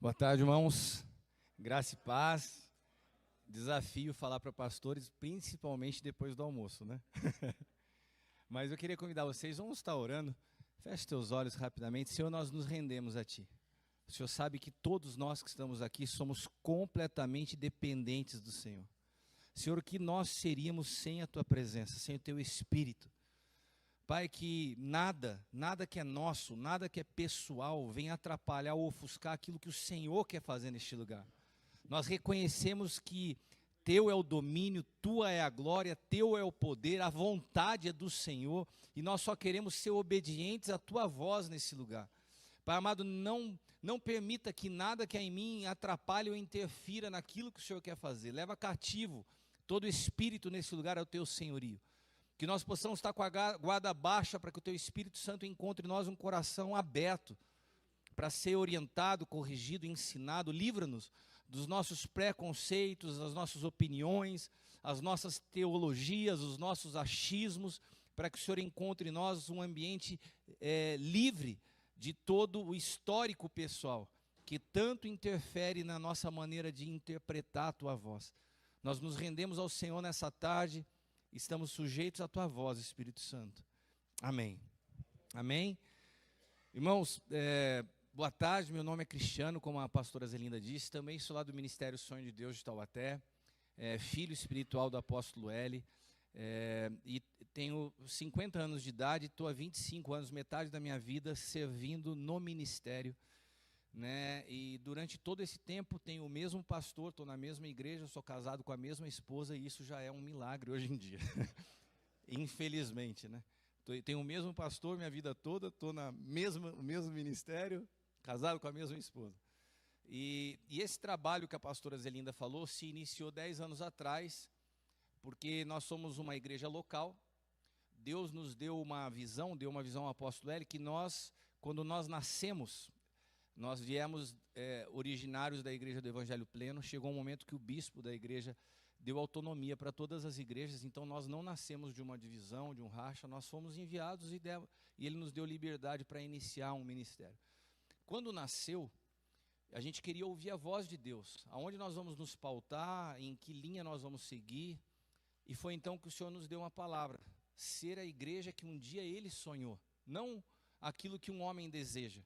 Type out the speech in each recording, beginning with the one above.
Boa tarde, irmãos. Graça e paz. Desafio falar para pastores, principalmente depois do almoço, né? Mas eu queria convidar vocês, vamos estar orando. Feche teus olhos rapidamente. Senhor, nós nos rendemos a Ti. O Senhor sabe que todos nós que estamos aqui somos completamente dependentes do Senhor. Senhor, o que nós seríamos sem a Tua presença, sem o Teu Espírito? Pai, que nada que é nosso, nada que é pessoal, venha atrapalhar ou ofuscar aquilo que o Senhor quer fazer neste lugar. Nós reconhecemos que Teu é o domínio, Tua é a glória, Teu é o poder, a vontade é do Senhor, e nós só queremos ser obedientes à Tua voz nesse lugar. Pai amado, não permita que nada que há em mim atrapalhe ou interfira naquilo que o Senhor quer fazer. Leva cativo todo espírito nesse lugar ao Teu senhorio. Que nós possamos estar com a guarda baixa para que o Teu Espírito Santo encontre em nós um coração aberto para ser orientado, corrigido, ensinado. Livra-nos dos nossos preconceitos, das nossas opiniões, as nossas teologias, os nossos achismos, para que o Senhor encontre em nós um ambiente livre de todo o histórico pessoal, que tanto interfere na nossa maneira de interpretar a Tua voz. Nós nos rendemos ao Senhor nessa tarde. Estamos sujeitos à Tua voz, Espírito Santo. Amém. Amém. Irmãos, boa tarde, meu nome é Cristiano, como a pastora Zelinda disse. Também sou lá do Ministério Sonho de Deus de Taubaté, filho espiritual do apóstolo L. E tenho 50 anos de idade, estou há 25 anos, metade da minha vida, servindo no ministério. Né? E durante todo esse tempo tenho o mesmo pastor, estou na mesma igreja, sou casado com a mesma esposa, e isso já é um milagre hoje em dia. Infelizmente, né? Tenho o mesmo pastor minha vida toda, estou no mesmo ministério, casado com a mesma esposa. E esse trabalho que a pastora Zelinda falou se iniciou 10 anos atrás, porque nós somos uma igreja local. Deus nos deu uma visão ao apóstolo L, que nós, quando nós nascemos, nós viemos originários da Igreja do Evangelho Pleno. Chegou um momento que o bispo da igreja deu autonomia para todas as igrejas, então nós não nascemos de uma divisão, de um racha, nós fomos enviados e ele nos deu liberdade para iniciar um ministério. Quando nasceu, a gente queria ouvir a voz de Deus, aonde nós vamos nos pautar, em que linha nós vamos seguir, e foi então que o Senhor nos deu uma palavra: ser a igreja que um dia Ele sonhou, não aquilo que um homem deseja.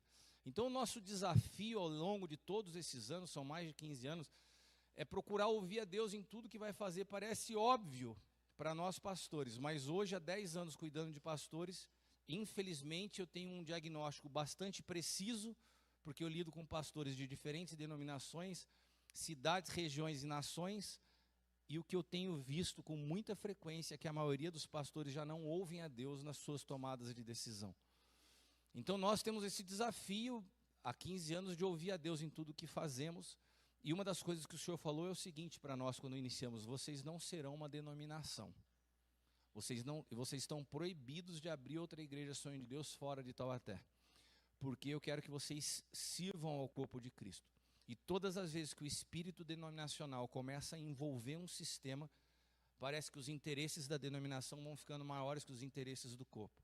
Então o nosso desafio ao longo de todos esses anos, são mais de 15 anos, é procurar ouvir a Deus em tudo que vai fazer. Parece óbvio para nós pastores, mas hoje há 10 anos cuidando de pastores, infelizmente eu tenho um diagnóstico bastante preciso, porque eu lido com pastores de diferentes denominações, cidades, regiões e nações, e o que eu tenho visto com muita frequência é que a maioria dos pastores já não ouvem a Deus nas suas tomadas de decisão. Então nós temos esse desafio há 15 anos de ouvir a Deus em tudo o que fazemos. E uma das coisas que o Senhor falou é o seguinte para nós quando iniciamos: vocês não serão uma denominação. Vocês estão proibidos de abrir outra igreja Sonho de Deus fora de Taubaté. Porque eu quero que vocês sirvam ao corpo de Cristo. E todas as vezes que o espírito denominacional começa a envolver um sistema, parece que os interesses da denominação vão ficando maiores que os interesses do corpo.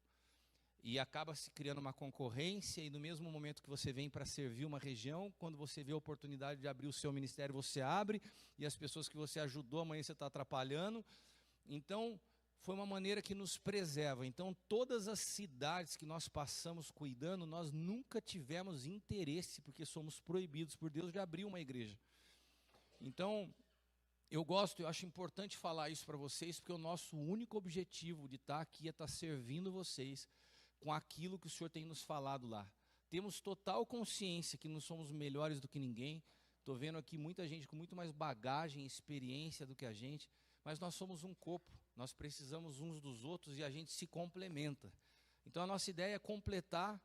E acaba se criando uma concorrência, e no mesmo momento que você vem para servir uma região, quando você vê a oportunidade de abrir o seu ministério, você abre, e as pessoas que você ajudou, amanhã você está atrapalhando. Então, foi uma maneira que nos preserva. Então, todas as cidades que nós passamos cuidando, nós nunca tivemos interesse, porque somos proibidos por Deus de abrir uma igreja. Então, eu acho importante falar isso para vocês, porque o nosso único objetivo de estar aqui é estar servindo vocês com aquilo que o Senhor tem nos falado lá. Temos total consciência que não somos melhores do que ninguém. Estou vendo aqui muita gente com muito mais bagagem e experiência do que a gente, mas nós somos um corpo, nós precisamos uns dos outros e a gente se complementa. Então a nossa ideia é completar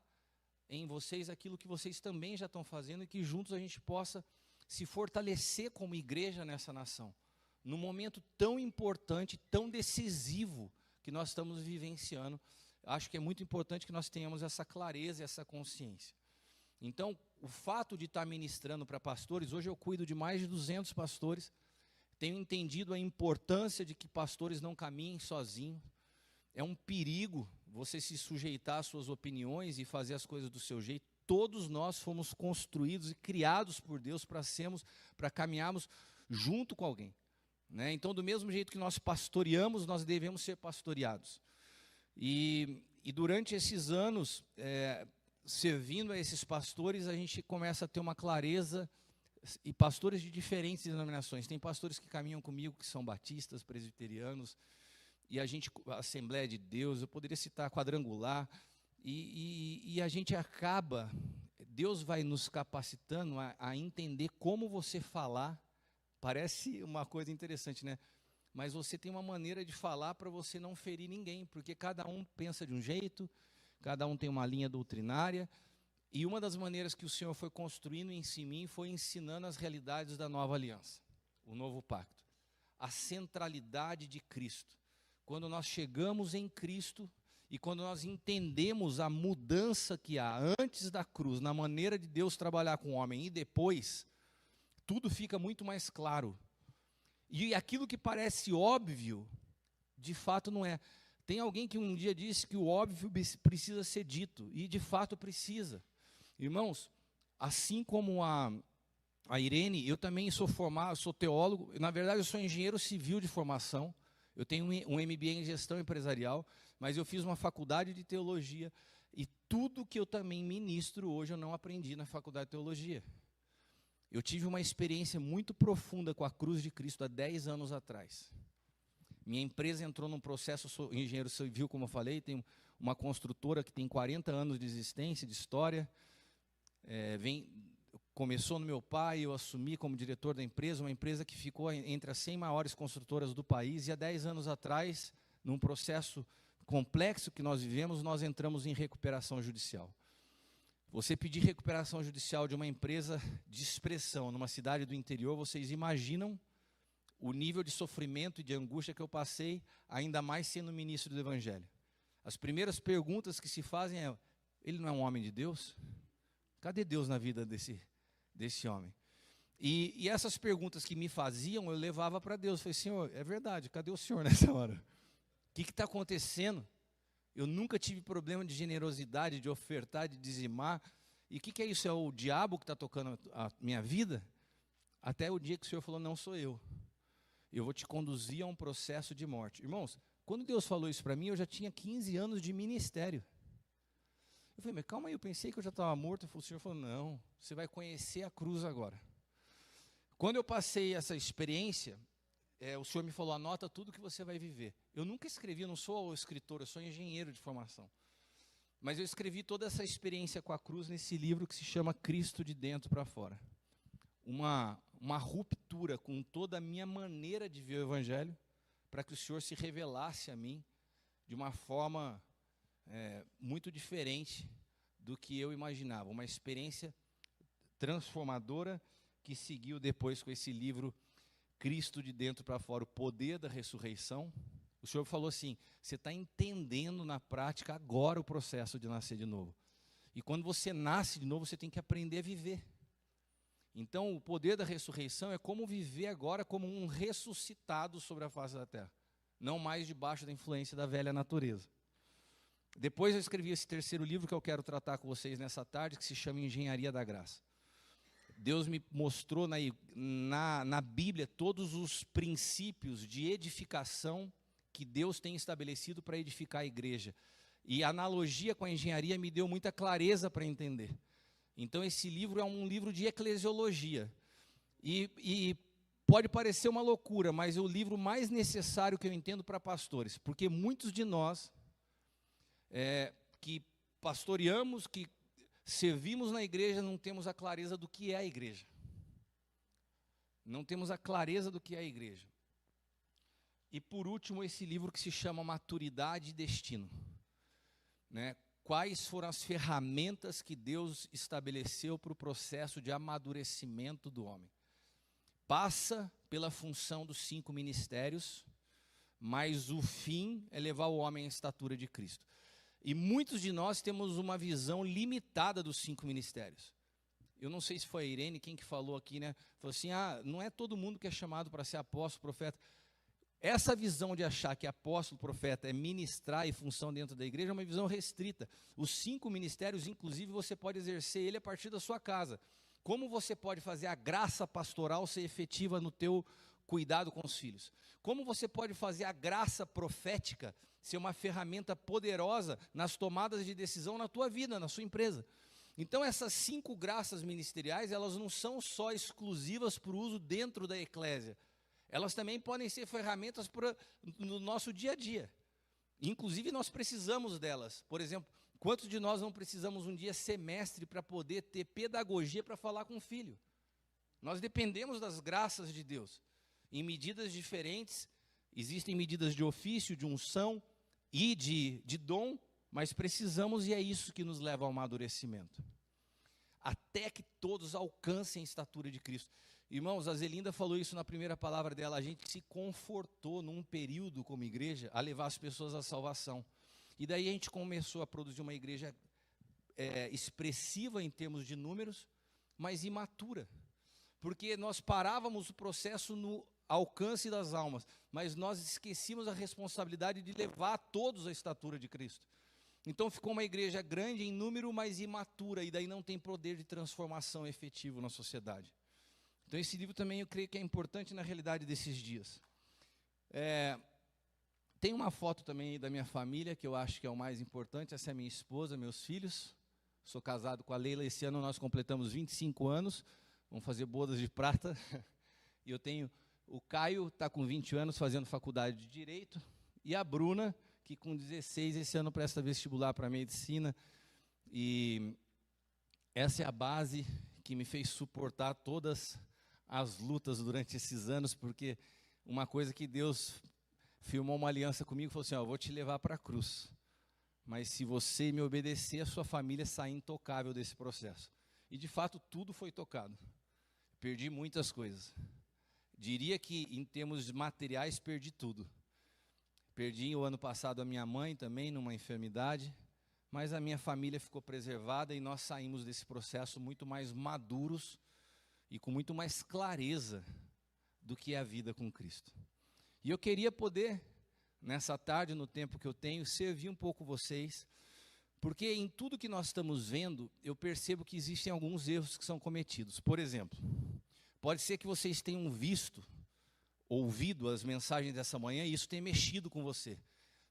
em vocês aquilo que vocês também já estão fazendo, e que juntos a gente possa se fortalecer como igreja nessa nação, num momento tão importante, tão decisivo que nós estamos vivenciando. Acho que é muito importante que nós tenhamos essa clareza e essa consciência. Então, o fato de estar ministrando para pastores, hoje eu cuido de mais de 200 pastores, tenho entendido a importância de que pastores não caminhem sozinhos. É um perigo você se sujeitar às suas opiniões e fazer as coisas do seu jeito. todos nós fomos construídos e criados por Deus para caminharmos junto com alguém, né? Então, do mesmo jeito que nós pastoreamos, nós devemos ser pastoreados. E durante esses anos, servindo a esses pastores, a gente começa a ter uma clareza, e pastores de diferentes denominações. Tem pastores que caminham comigo, que são batistas, presbiterianos, e a Assembleia de Deus, eu poderia citar Quadrangular, e a gente acaba, Deus vai nos capacitando a entender como você falar. Parece uma coisa interessante, né? Mas você tem uma maneira de falar para você não ferir ninguém, porque cada um pensa de um jeito, cada um tem uma linha doutrinária, e uma das maneiras que o Senhor foi construindo em mim foi ensinando as realidades da nova aliança, o novo pacto, a centralidade de Cristo. Quando nós chegamos em Cristo e quando nós entendemos a mudança que há antes da cruz, na maneira de Deus trabalhar com o homem e depois, tudo fica muito mais claro. E aquilo que parece óbvio, de fato não é. Tem alguém que um dia disse que o óbvio precisa ser dito, e de fato precisa. Irmãos, assim como a Irene, eu também sou formado, sou teólogo, na verdade eu sou engenheiro civil de formação, eu tenho um MBA em gestão empresarial, mas eu fiz uma faculdade de teologia, e tudo que eu também ministro hoje eu não aprendi na faculdade de teologia. Eu tive uma experiência muito profunda com a cruz de Cristo há 10 anos atrás. Minha empresa entrou num processo, sou engenheiro civil, como eu falei, tem uma construtora que tem 40 anos de existência, de história. Começou no meu pai, eu assumi como diretor da empresa, uma empresa que ficou entre as 100 maiores construtoras do país, e há 10 anos atrás, num processo complexo que nós vivemos, nós entramos em recuperação judicial. Você pedir recuperação judicial de uma empresa de expressão numa cidade do interior, vocês imaginam o nível de sofrimento e de angústia que eu passei, ainda mais sendo ministro do Evangelho. As primeiras perguntas que se fazem é: ele não é um homem de Deus? Cadê Deus na vida desse homem? E essas perguntas que me faziam, eu levava para Deus. Eu falei: Senhor, é verdade, cadê o Senhor nessa hora? O que está acontecendo? Eu nunca tive problema de generosidade, de ofertar, de dizimar. E o que é isso? É o diabo que está tocando a minha vida? Até o dia que o Senhor falou: não sou eu. Eu vou te conduzir a um processo de morte. Irmãos, quando Deus falou isso para mim, eu já tinha 15 anos de ministério. Eu falei: mas calma aí, eu pensei que eu já estava morto. O Senhor falou: não, você vai conhecer a cruz agora. Quando eu passei essa experiência, o Senhor me falou: anota tudo que você vai viver. Eu nunca escrevi, eu não sou escritor, eu sou engenheiro de formação. Mas eu escrevi toda essa experiência com a cruz nesse livro que se chama Cristo de Dentro para Fora. Uma ruptura com toda a minha maneira de ver o Evangelho, para que o Senhor se revelasse a mim de uma forma muito diferente do que eu imaginava. Uma experiência transformadora que seguiu depois com esse livro Cristo de Dentro para Fora, o poder da ressurreição. O Senhor falou assim: você está entendendo na prática agora o processo de nascer de novo. E quando você nasce de novo, você tem que aprender a viver. Então, o poder da ressurreição é como viver agora como um ressuscitado sobre a face da terra, não mais debaixo da influência da velha natureza. Depois eu escrevi esse terceiro livro que eu quero tratar com vocês nessa tarde, que se chama Engenharia da Graça. Deus me mostrou na Bíblia todos os princípios de edificação que Deus tem estabelecido para edificar a igreja. E a analogia com a engenharia me deu muita clareza para entender. Então esse livro é um livro de eclesiologia. E pode parecer uma loucura, mas é o livro mais necessário que eu entendo para pastores. Porque muitos de nós que pastoreamos, que servimos na igreja, não temos a clareza do que é a igreja. Não temos a clareza do que é a igreja. E por último, esse livro que se chama Maturidade e Destino. Né? Quais foram as ferramentas que Deus estabeleceu para o processo de amadurecimento do homem? Passa pela função dos 5 ministérios, mas o fim é levar o homem à estatura de Cristo. E muitos de nós temos uma visão limitada dos 5 ministérios. Eu não sei se foi a Irene quem que falou aqui, né? Falou assim: não é todo mundo que é chamado para ser apóstolo, profeta. Essa visão de achar que apóstolo, profeta é ministrar e função dentro da igreja é uma visão restrita. Os 5 ministérios, inclusive, você pode exercer ele a partir da sua casa. Como você pode fazer a graça pastoral ser efetiva no teu cuidado com os filhos? Como você pode fazer a graça profética ser uma ferramenta poderosa nas tomadas de decisão na tua vida, na sua empresa? Então essas 5 graças ministeriais, elas não são só exclusivas para o uso dentro da eclésia. Elas também podem ser ferramentas no nosso dia a dia. Inclusive nós precisamos delas. Por exemplo, quantos de nós não precisamos um dia ser mestre para poder ter pedagogia para falar com o filho? Nós dependemos das graças de Deus. Em medidas diferentes, existem medidas de ofício, de unção e de dom, mas precisamos, e é isso que nos leva ao amadurecimento. Até que todos alcancem a estatura de Cristo. Irmãos, a Zelinda falou isso na primeira palavra dela, a gente se confortou num período como igreja a levar as pessoas à salvação. E daí a gente começou a produzir uma igreja expressiva em termos de números, mas imatura. Porque nós parávamos o processo no alcance das almas, mas nós esquecíamos a responsabilidade de levar a todos à estatura de Cristo. Então ficou uma igreja grande em número, mas imatura, e daí não tem poder de transformação efetivo na sociedade. Então esse livro também eu creio que é importante na realidade desses dias. Tem uma foto também da minha família, que eu acho que é o mais importante. Essa é a minha esposa, meus filhos. Sou casado com a Leila, esse ano nós completamos 25 anos, vamos fazer bodas de prata. E eu tenho, o Caio está com 20 anos fazendo faculdade de Direito, e a Bruna, que com 16 esse ano presta vestibular para medicina. E essa é a base que me fez suportar todas as lutas durante esses anos, porque uma coisa que Deus firmou uma aliança comigo, falou assim, eu vou te levar para a cruz, mas se você me obedecer, a sua família sai intocável desse processo. E de fato tudo foi tocado, perdi muitas coisas, diria que em termos materiais perdi tudo, perdi o ano passado a minha mãe também numa enfermidade, mas a minha família ficou preservada e nós saímos desse processo muito mais maduros e com muito mais clareza do que é a vida com Cristo. E eu queria poder, nessa tarde, no tempo que eu tenho, servir um pouco vocês, porque em tudo que nós estamos vendo, eu percebo que existem alguns erros que são cometidos. Por exemplo, pode ser que vocês tenham visto, ouvido as mensagens dessa manhã e isso tenha mexido com você.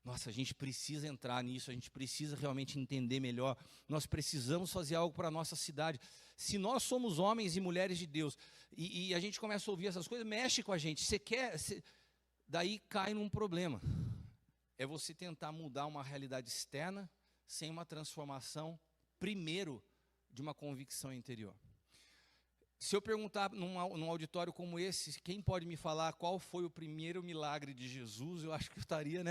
Nossa, a gente precisa entrar nisso, a gente precisa realmente entender melhor, nós precisamos fazer algo para a nossa cidade. Se nós somos homens e mulheres de Deus, e a gente começa a ouvir essas coisas, mexe com a gente, daí cai num problema. É você tentar mudar uma realidade externa, sem uma transformação, primeiro, de uma convicção interior. Se eu perguntar num auditório como esse, quem pode me falar qual foi o primeiro milagre de Jesus, eu acho que eu estaria,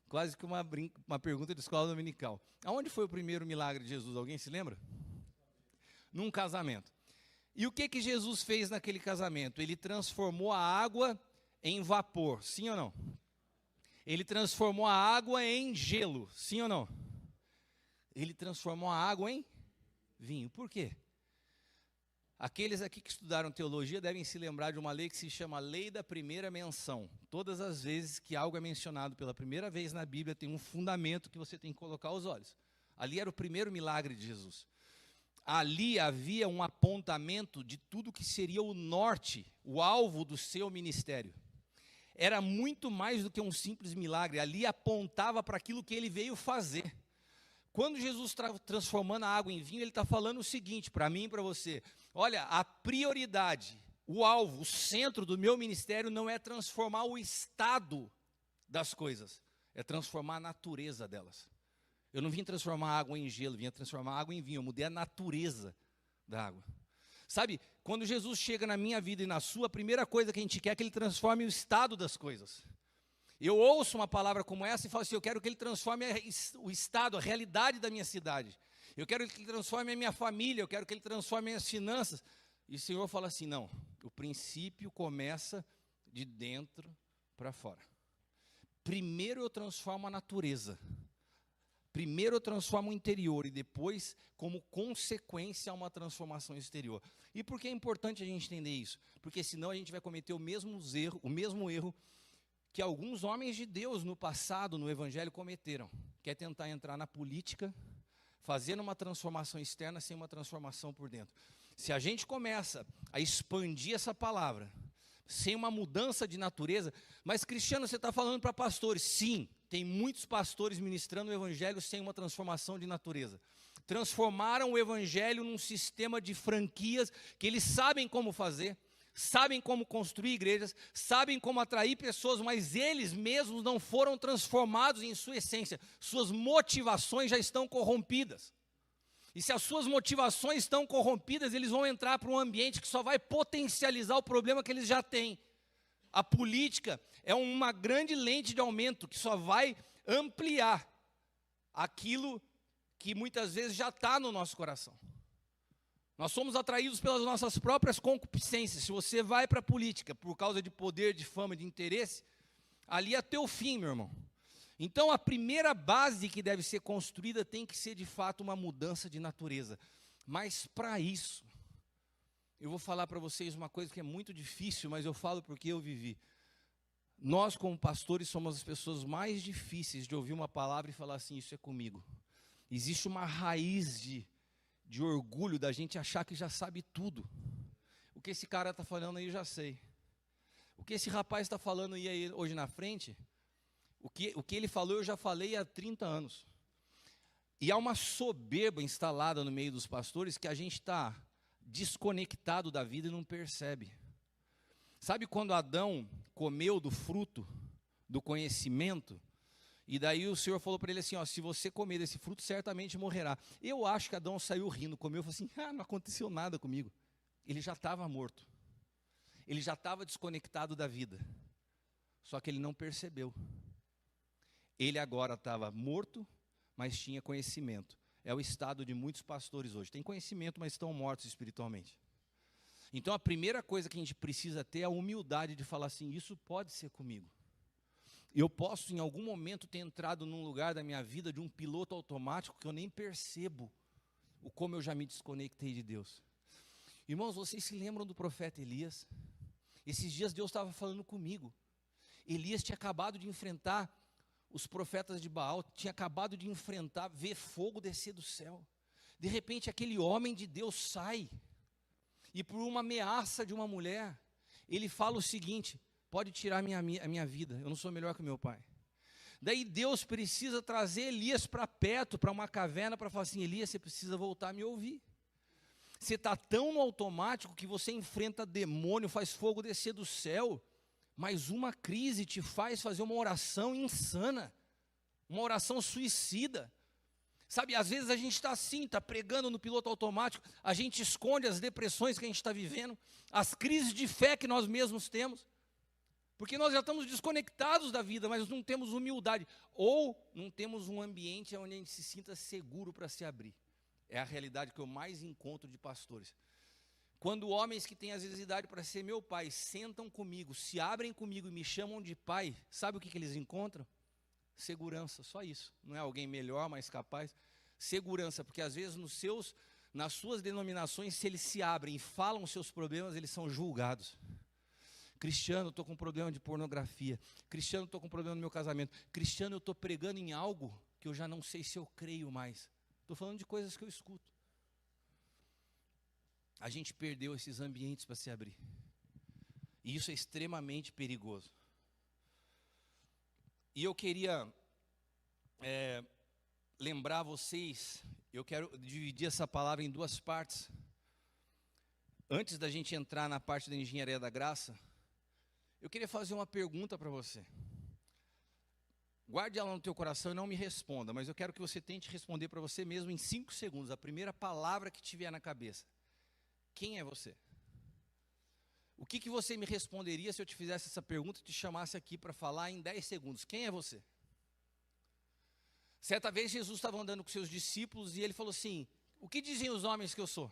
quase que uma pergunta de escola dominical. Aonde foi o primeiro milagre de Jesus? Alguém se lembra? Num casamento. E o que Jesus fez naquele casamento? Ele transformou a água em vapor, sim ou não? Ele transformou a água em gelo, sim ou não? Ele transformou a água em vinho. Por quê? Aqueles aqui que estudaram teologia devem se lembrar de uma lei que se chama Lei da Primeira Menção. Todas as vezes que algo é mencionado pela primeira vez na Bíblia, tem um fundamento que você tem que colocar aos olhos. Ali era o primeiro milagre de Jesus. Ali havia um apontamento de tudo que seria o norte, o alvo do seu ministério. Era muito mais do que um simples milagre, ali apontava para aquilo que ele veio fazer. Quando Jesus está transformando a água em vinho, ele está falando o seguinte, para mim e para você, olha, a prioridade, o alvo, o centro do meu ministério não é transformar o estado das coisas, é transformar a natureza delas. Eu não vim transformar a água em gelo, vim transformar a água em vinho, eu mudei a natureza da água. Sabe, quando Jesus chega na minha vida e na sua, a primeira coisa que a gente quer é que ele transforme o estado das coisas. Eu ouço uma palavra como essa e falo assim, eu quero que ele transforme o estado, a realidade da minha cidade. Eu quero que ele transforme a minha família, eu quero que ele transforme as minhas finanças. E o Senhor fala assim, não, o princípio começa de dentro para fora. Primeiro eu transformo a natureza. Primeiro eu transformo o interior e depois, como consequência, uma transformação exterior. E por que é importante a gente entender isso? Porque senão a gente vai cometer o mesmo erro que alguns homens de Deus no passado, no evangelho, cometeram, que é tentar entrar na política, fazendo uma transformação externa sem uma transformação por dentro. Se a gente começa a expandir essa palavra, sem uma mudança de natureza, mas Cristiano, você está falando para pastores, sim, tem muitos pastores ministrando o evangelho sem uma transformação de natureza. Transformaram o evangelho num sistema de franquias, que eles sabem como fazer, sabem como construir igrejas, sabem como atrair pessoas, mas eles mesmos não foram transformados em sua essência, suas motivações já estão corrompidas. E se as suas motivações estão corrompidas, eles vão entrar para um ambiente que só vai potencializar o problema que eles já têm. A política é uma grande lente de aumento que só vai ampliar aquilo que muitas vezes já está no nosso coração. Nós somos atraídos pelas nossas próprias concupiscências. Se você vai para a política por causa de poder, de fama, de interesse, ali é teu fim, meu irmão. Então, a primeira base que deve ser construída tem que ser, de fato, uma mudança de natureza. Mas, para isso, eu vou falar para vocês uma coisa que é muito difícil, mas eu falo porque eu vivi. Nós, como pastores, somos as pessoas mais difíceis de ouvir uma palavra e falar assim, isso é comigo. Existe uma raiz de orgulho da gente achar que já sabe tudo. O que esse cara está falando aí, eu já sei. O que esse rapaz está falando aí hoje na frente... O que ele falou, eu já falei há 30 anos. E há uma soberba instalada no meio dos pastores que a gente está desconectado da vida e não percebe. Sabe quando Adão comeu do fruto do conhecimento? E daí o Senhor falou para ele assim, ó, se você comer desse fruto, certamente morrerá. Eu acho que Adão saiu rindo, comeu e falou assim, não aconteceu nada comigo. Ele já estava morto. Ele já estava desconectado da vida. Só que ele não percebeu. Ele agora estava morto, mas tinha conhecimento. É o estado de muitos pastores hoje. Tem conhecimento, mas estão mortos espiritualmente. Então, a primeira coisa que a gente precisa ter é a humildade de falar assim, isso pode ser comigo. Eu posso, em algum momento, ter entrado num lugar da minha vida de um piloto automático que eu nem percebo o como eu já me desconectei de Deus. Irmãos, vocês se lembram do profeta Elias? Esses dias Deus estava falando comigo. Elias tinha acabado de enfrentar os profetas de Baal, tinha acabado de enfrentar, ver fogo descer do céu. De repente, aquele homem de Deus sai, e por uma ameaça de uma mulher, ele fala o seguinte, pode tirar a minha vida, eu não sou melhor que meu pai. Daí Deus precisa trazer Elias para perto, para uma caverna, para falar assim, Elias, você precisa voltar a me ouvir. Você está tão no automático que você enfrenta demônio, faz fogo descer do céu, mas uma crise te faz fazer uma oração insana, uma oração suicida. Sabe, às vezes a gente está assim, está pregando no piloto automático, a gente esconde as depressões que a gente está vivendo, as crises de fé que nós mesmos temos, porque nós já estamos desconectados da vida, mas não temos humildade, ou não temos um ambiente onde a gente se sinta seguro para se abrir. É a realidade que eu mais encontro de pastores. Quando homens que têm às vezes idade para ser meu pai, sentam comigo, se abrem comigo e me chamam de pai, sabe o que eles encontram? Segurança, só isso. Não é alguém melhor, mais capaz. Segurança, porque às vezes nas suas denominações, se eles se abrem e falam os seus problemas, eles são julgados. Cristiano, eu estou com um problema de pornografia. Cristiano, eu estou com um problema no meu casamento. Cristiano, eu estou pregando em algo que eu já não sei se eu creio mais. Estou falando de coisas que eu escuto. A gente perdeu esses ambientes para se abrir. E isso é extremamente perigoso. E eu queria lembrar vocês, eu quero dividir essa palavra em duas partes. Antes da gente entrar na parte da engenharia da graça, eu queria fazer uma pergunta para você. Guarde ela no teu coração e não me responda, mas eu quero que você tente responder para você mesmo em 5 segundos, a primeira palavra que tiver na cabeça. Quem é você? O que você me responderia se eu te fizesse essa pergunta e te chamasse aqui para falar em 10 segundos? Quem é você? Certa vez Jesus estava andando com seus discípulos e ele falou assim, o que dizem os homens que eu sou?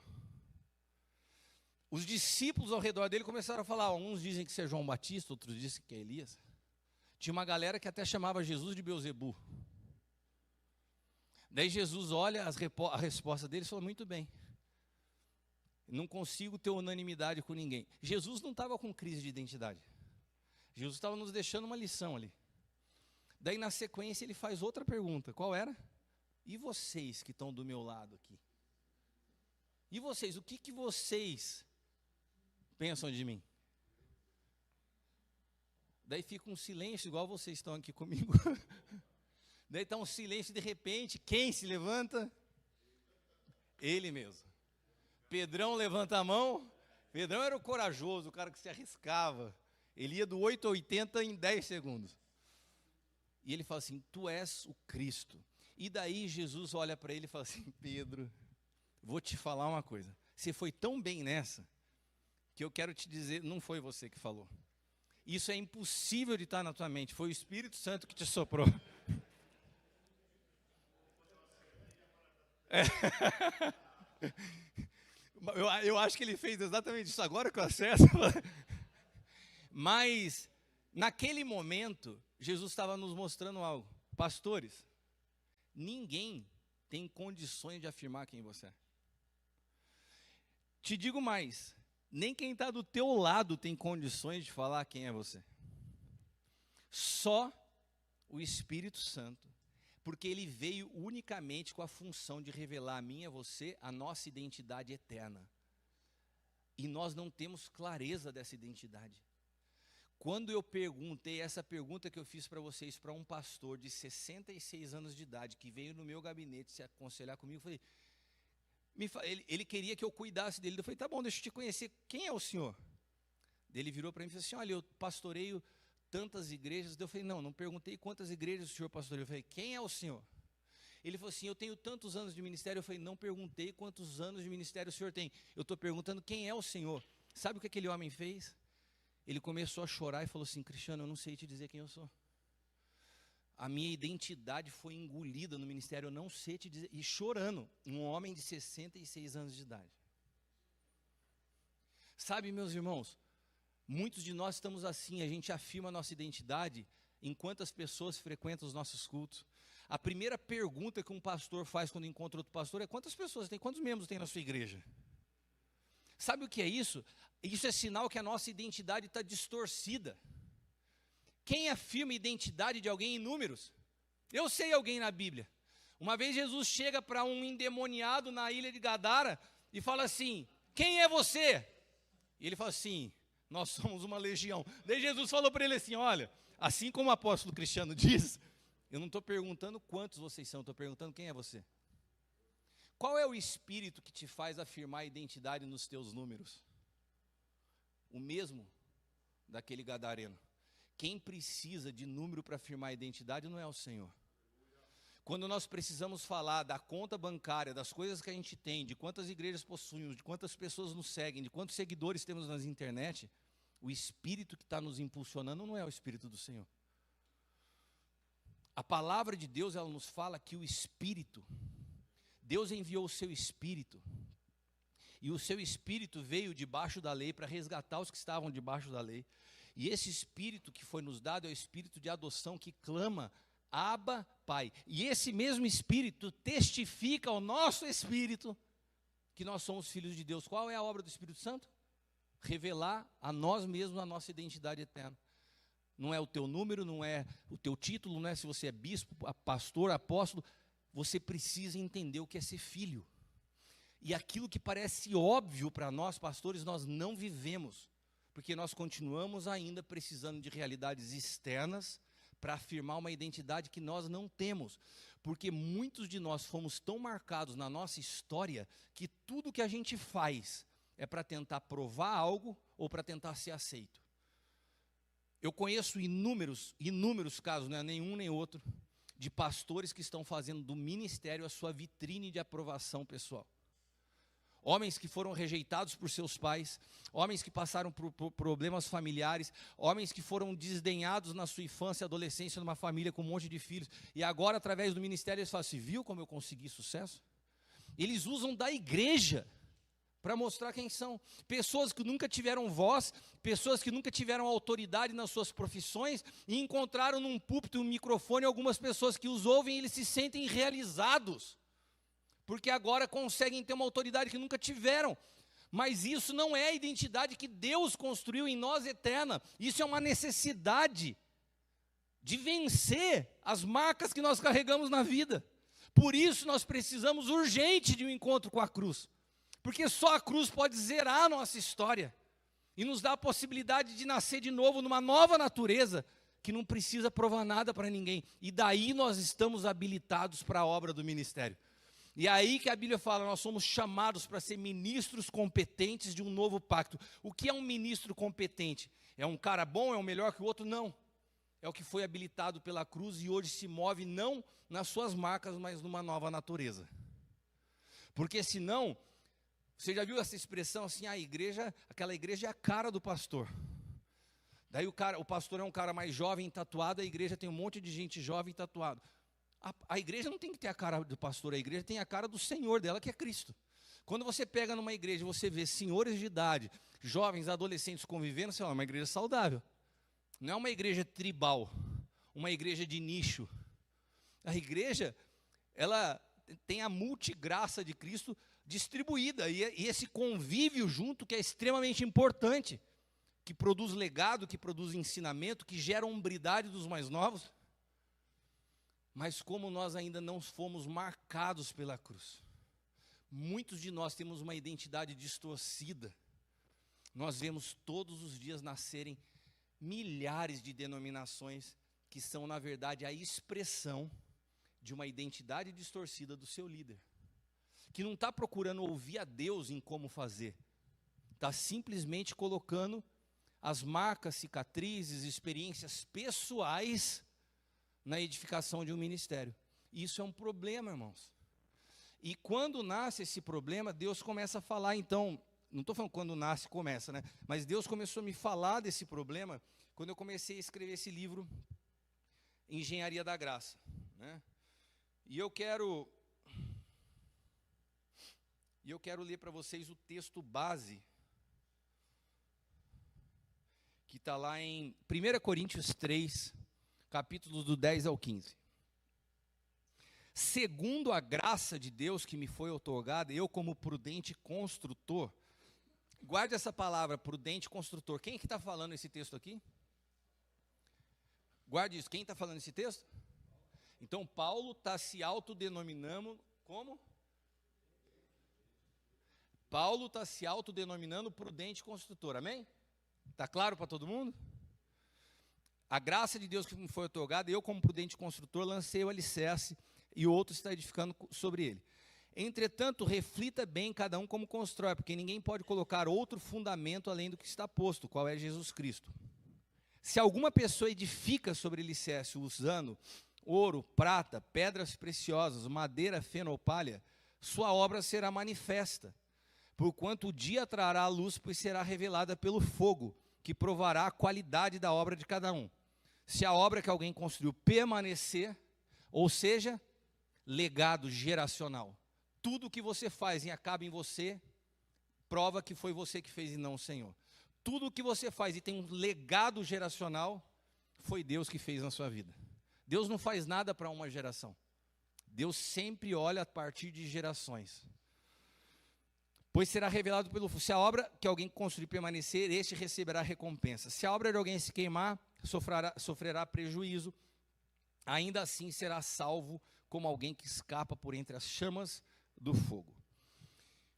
Os discípulos ao redor dele começaram a falar, uns dizem que você é João Batista, outros dizem que é Elias. Tinha uma galera que até chamava Jesus de Beelzebu. Daí Jesus olha a resposta deles e falou, muito bem. Não consigo ter unanimidade com ninguém. Jesus não estava com crise de identidade. Jesus estava nos deixando uma lição ali. Daí, na sequência, ele faz outra pergunta. Qual era? E vocês que estão do meu lado aqui? E vocês? O que vocês pensam de mim? Daí fica um silêncio, igual vocês estão aqui comigo. Daí está um silêncio, de repente, quem se levanta? Ele mesmo. Pedrão levanta a mão. Pedrão era o corajoso, o cara que se arriscava. Ele ia do 8 a 80 em 10 segundos. E ele fala assim, tu és o Cristo. E daí Jesus olha para ele e fala assim, Pedro, vou te falar uma coisa. Você foi tão bem nessa, que eu quero te dizer, não foi você que falou. Isso é impossível de estar na tua mente, foi o Espírito Santo que te soprou. É. Eu acho que ele fez exatamente isso agora com o acesso. Mas, naquele momento, Jesus estava nos mostrando algo. Pastores, ninguém tem condições de afirmar quem você é. Te digo mais, nem quem está do teu lado tem condições de falar quem é você. Só o Espírito Santo, porque ele veio unicamente com a função de revelar a mim e a você a nossa identidade eterna. E nós não temos clareza dessa identidade. Quando eu perguntei, essa pergunta que eu fiz para vocês, para um pastor de 66 anos de idade, que veio no meu gabinete se aconselhar comigo, eu falei, ele queria que eu cuidasse dele. Eu falei, tá bom, deixa eu te conhecer, quem é o senhor? Ele virou para mim e falou assim, olha, eu pastoreio tantas igrejas. Eu falei, não perguntei quantas igrejas o senhor pastoreia. Eu falei, quem é o senhor? Ele falou assim, eu tenho tantos anos de ministério. Eu falei, não perguntei quantos anos de ministério o senhor tem. Eu estou perguntando quem é o senhor. Sabe o que aquele homem fez? Ele começou a chorar e falou assim, Cristiano, eu não sei te dizer quem eu sou. A minha identidade foi engolida no ministério, eu não sei te dizer. E chorando, um homem de 66 anos de idade. Sabe, meus irmãos, muitos de nós estamos assim, a gente afirma a nossa identidade enquanto as pessoas frequentam os nossos cultos. A primeira pergunta que um pastor faz quando encontra outro pastor é quantas pessoas tem, quantos membros tem na sua igreja? Sabe o que é isso? Isso é sinal que a nossa identidade está distorcida. Quem afirma a identidade de alguém em números? Eu sei alguém na Bíblia. Uma vez Jesus chega para um endemoniado na ilha de Gadara e fala assim, quem é você? E ele fala assim, nós somos uma legião. Daí Jesus falou para ele assim, olha, assim como o apóstolo Cristiano diz, eu não estou perguntando quantos vocês são, estou perguntando quem é você. Qual é o espírito que te faz afirmar a identidade nos teus números? O mesmo daquele gadareno. Quem precisa de número para afirmar a identidade não é o Senhor. Quando nós precisamos falar da conta bancária, das coisas que a gente tem, de quantas igrejas possuímos, de quantas pessoas nos seguem, de quantos seguidores temos na internet, o espírito que está nos impulsionando não é o espírito do Senhor. A palavra de Deus, ela nos fala que o espírito, Deus enviou o seu espírito, e o seu espírito veio debaixo da lei para resgatar os que estavam debaixo da lei. E esse espírito que foi nos dado é o espírito de adoção que clama, Abba, Pai. E esse mesmo espírito testifica ao nosso espírito que nós somos filhos de Deus. Qual é a obra do Espírito Santo? Revelar a nós mesmos a nossa identidade eterna. Não é o teu número, não é o teu título, não é se você é bispo, pastor, apóstolo. Você precisa entender o que é ser filho. E aquilo que parece óbvio para nós, pastores, nós não vivemos. Porque nós continuamos ainda precisando de realidades externas para afirmar uma identidade que nós não temos. Porque muitos de nós fomos tão marcados na nossa história que tudo que a gente faz é para tentar provar algo ou para tentar ser aceito. Eu conheço inúmeros casos, não é nenhum nem outro, de pastores que estão fazendo do ministério a sua vitrine de aprovação pessoal. Homens que foram rejeitados por seus pais, homens que passaram por problemas familiares, homens que foram desdenhados na sua infância e adolescência numa família com um monte de filhos, e agora através do ministério eles falam assim, viu como eu consegui sucesso? Eles usam da igreja para mostrar quem são. Pessoas que nunca tiveram voz, pessoas que nunca tiveram autoridade nas suas profissões, e encontraram num púlpito, um microfone, algumas pessoas que os ouvem e eles se sentem realizados. Porque agora conseguem ter uma autoridade que nunca tiveram. Mas isso não é a identidade que Deus construiu em nós eterna. Isso é uma necessidade de vencer as marcas que nós carregamos na vida. Por isso nós precisamos urgente de um encontro com a cruz. Porque só a cruz pode zerar a nossa história e nos dar a possibilidade de nascer de novo numa nova natureza que não precisa provar nada para ninguém. E daí nós estamos habilitados para a obra do ministério. E é aí que a Bíblia fala, nós somos chamados para ser ministros competentes de um novo pacto. O que é um ministro competente? É um cara bom, é um melhor que o outro? Não. É o que foi habilitado pela cruz e hoje se move não nas suas marcas, mas numa nova natureza. Porque senão, você já viu essa expressão assim, aquela igreja é a cara do pastor. Daí o pastor é um cara mais jovem, tatuado, a igreja tem um monte de gente jovem tatuado. A igreja não tem que ter a cara do pastor, a igreja tem a cara do Senhor dela, que é Cristo. Quando você pega numa igreja, você vê senhores de idade, jovens, adolescentes convivendo, você fala, é uma igreja saudável. Não é uma igreja tribal, uma igreja de nicho. A igreja, ela tem a multigraça de Cristo distribuída, e esse convívio junto que é extremamente importante, que produz legado, que produz ensinamento, que gera hombridade dos mais novos. Mas como nós ainda não fomos marcados pela cruz, muitos de nós temos uma identidade distorcida. Nós vemos todos os dias nascerem milhares de denominações que são, na verdade, a expressão de uma identidade distorcida do seu líder, que não está procurando ouvir a Deus em como fazer, está simplesmente colocando as marcas, cicatrizes, experiências pessoais na edificação de um ministério. Isso é um problema, irmãos. E quando nasce esse problema, Deus começa a falar, então, não estou falando quando nasce, começa, né? Mas Deus começou a me falar desse problema quando eu comecei a escrever esse livro, Engenharia da Graça, né? E eu quero ler para vocês o texto base, que está lá em 1 Coríntios 3, capítulos do 10 ao 15. Segundo a graça de Deus que me foi outorgada, eu como prudente construtor, guarde essa palavra, prudente construtor. Quem é que está falando esse texto aqui? Guarde isso, quem está falando esse texto? Então Paulo está se autodenominando como? Paulo está se autodenominando prudente construtor, amém? Está claro para todo mundo? A graça de Deus que me foi outorgada, eu como prudente construtor lancei o alicerce e o outro está edificando sobre ele. Entretanto, reflita bem cada um como constrói, porque ninguém pode colocar outro fundamento além do que está posto, qual é Jesus Cristo. Se alguma pessoa edifica sobre alicerce usando ouro, prata, pedras preciosas, madeira, feno ou palha, sua obra será manifesta, porquanto o dia trará a luz, pois será revelada pelo fogo, que provará a qualidade da obra de cada um. Se a obra que alguém construiu permanecer, ou seja, legado geracional, tudo que você faz e acaba em você, prova que foi você que fez e não o Senhor. Tudo que você faz e tem um legado geracional, foi Deus que fez na sua vida. Deus não faz nada para uma geração. Deus sempre olha a partir de gerações. Pois será revelado pelo fogo. Se a obra que alguém construir permanecer, este receberá recompensa. Se a obra de alguém se queimar, sofrerá prejuízo. Ainda assim será salvo como alguém que escapa por entre as chamas do fogo.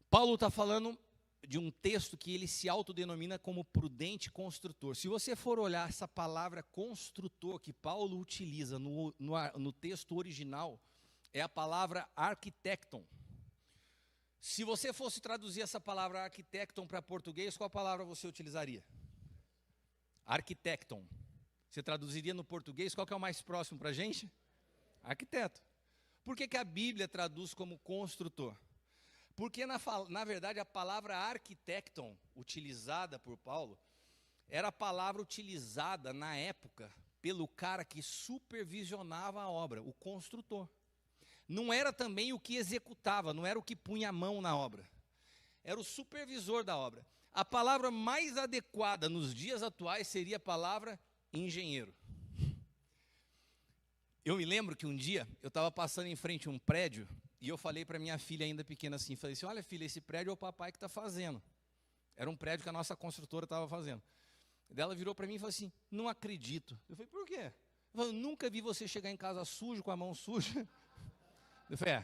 Paulo está falando de um texto que ele se autodenomina como prudente construtor. Se você for olhar essa palavra construtor que Paulo utiliza no texto original, é a palavra arquitecton. Se você fosse traduzir essa palavra arquitecton para português, qual palavra você utilizaria? Arquitecton. Você traduziria no português, qual que é o mais próximo para a gente? Arquiteto. Por que a Bíblia traduz como construtor? Porque, na verdade, a palavra arquitecton, utilizada por Paulo, era a palavra utilizada na época pelo cara que supervisionava a obra, o construtor. Não era também o que executava, não era o que punha a mão na obra. Era o supervisor da obra. A palavra mais adequada nos dias atuais seria a palavra engenheiro. Eu me lembro que um dia eu estava passando em frente a um prédio e eu falei para minha filha ainda pequena assim, falei assim, olha filha, esse prédio é o papai que está fazendo. Era um prédio que a nossa construtora estava fazendo. Daí ela virou para mim e falou assim, não acredito. Eu falei, por quê? Ela falou, nunca vi você chegar em casa sujo, com a mão suja. Eu falei,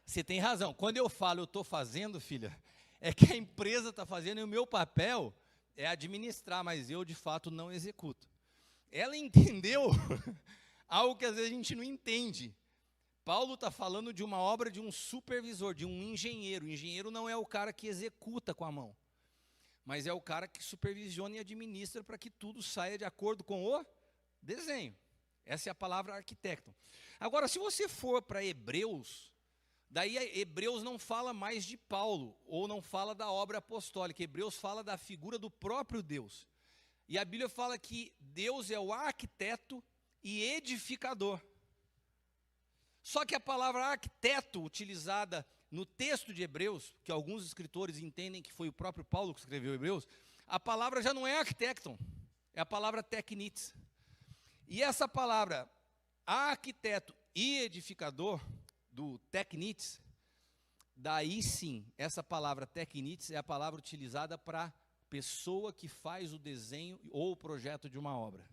você tem razão. Quando eu falo eu estou fazendo, filha, é que a empresa está fazendo e o meu papel é administrar, mas eu de fato não executo. Ela entendeu algo que às vezes a gente não entende. Paulo está falando de uma obra de um supervisor, de um engenheiro. O engenheiro não é o cara que executa com a mão, mas é o cara que supervisiona e administra para que tudo saia de acordo com o desenho. Essa é a palavra arquiteto. Agora, se você for para Hebreus, daí Hebreus não fala mais de Paulo, ou não fala da obra apostólica. Hebreus fala da figura do próprio Deus. E a Bíblia fala que Deus é o arquiteto e edificador. Só que a palavra arquiteto, utilizada no texto de Hebreus, que alguns escritores entendem que foi o próprio Paulo que escreveu Hebreus, a palavra já não é arquitecton, é a palavra teknites. E essa palavra arquiteto e edificador, do teknites, daí sim, essa palavra teknites é a palavra utilizada para pessoa que faz o desenho ou o projeto de uma obra.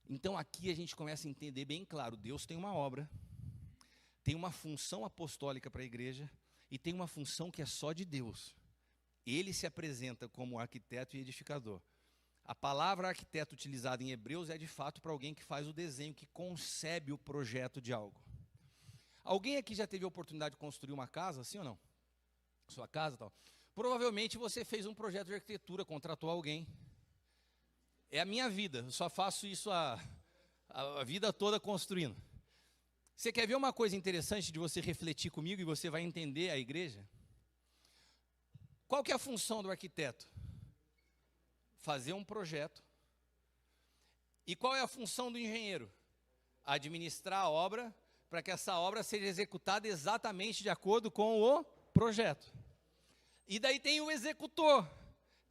Então aqui a gente começa a entender bem claro, Deus tem uma obra, tem uma função apostólica para a igreja e tem uma função que é só de Deus. Ele se apresenta como arquiteto e edificador. A palavra arquiteto utilizada em Hebreus é de fato para alguém que faz o desenho, que concebe o projeto de algo. Alguém aqui já teve a oportunidade de construir uma casa, sim ou não? Sua casa e tal. Provavelmente você fez um projeto de arquitetura, contratou alguém. É a minha vida, eu só faço isso a vida toda construindo. Você quer ver uma coisa interessante de você refletir comigo e você vai entender a igreja? Qual que é a função do arquiteto? Fazer um projeto. E qual é a função do engenheiro? Administrar a obra para que essa obra seja executada exatamente de acordo com o projeto. E daí tem o executor,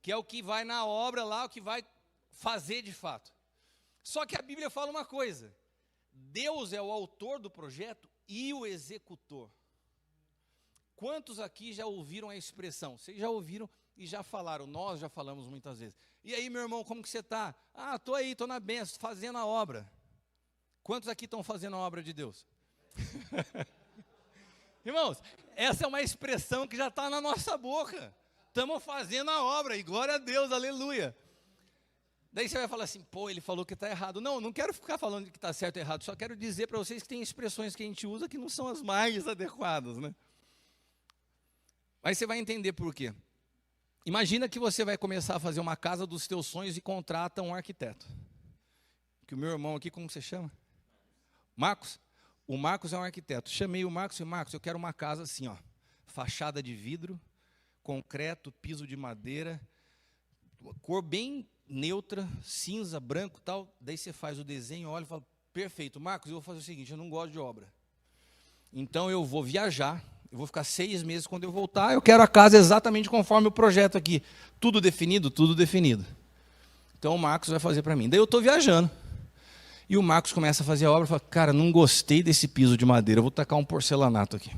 que é o que vai na obra lá, o que vai fazer de fato. Só que a Bíblia fala uma coisa, Deus é o autor do projeto e o executor. Quantos aqui já ouviram a expressão? Vocês já ouviram e já falaram, nós já falamos muitas vezes. E aí, meu irmão, como que você está? Ah, estou aí, estou na benção, fazendo a obra. Quantos aqui estão fazendo a obra de Deus? Irmãos, essa é uma expressão que já está na nossa boca. Estamos fazendo a obra, e glória a Deus, aleluia. Daí você vai falar assim, pô, ele falou que está errado. Não, não quero ficar falando que está certo ou errado, só quero dizer para vocês que tem expressões que a gente usa que não são as mais adequadas, né? Mas você vai entender por quê. Imagina que você vai começar a fazer uma casa dos teus sonhos e contrata um arquiteto. Que o meu irmão aqui, como você chama? Marcos? O Marcos é um arquiteto. Chamei o Marcos e Marcos, eu quero uma casa assim, ó, fachada de vidro, concreto, piso de madeira, cor bem neutra, cinza, branco, tal. Daí você faz o desenho, olha e fala, perfeito, Marcos, eu vou fazer o seguinte, eu não gosto de obra. Então eu vou viajar, eu vou ficar 6 meses, quando eu voltar, eu quero a casa exatamente conforme o projeto aqui. Tudo definido? Tudo definido. Então o Marcos vai fazer para mim. Daí eu estou viajando. E o Marcos começa a fazer a obra e fala, cara, não gostei desse piso de madeira, eu vou tacar um porcelanato aqui.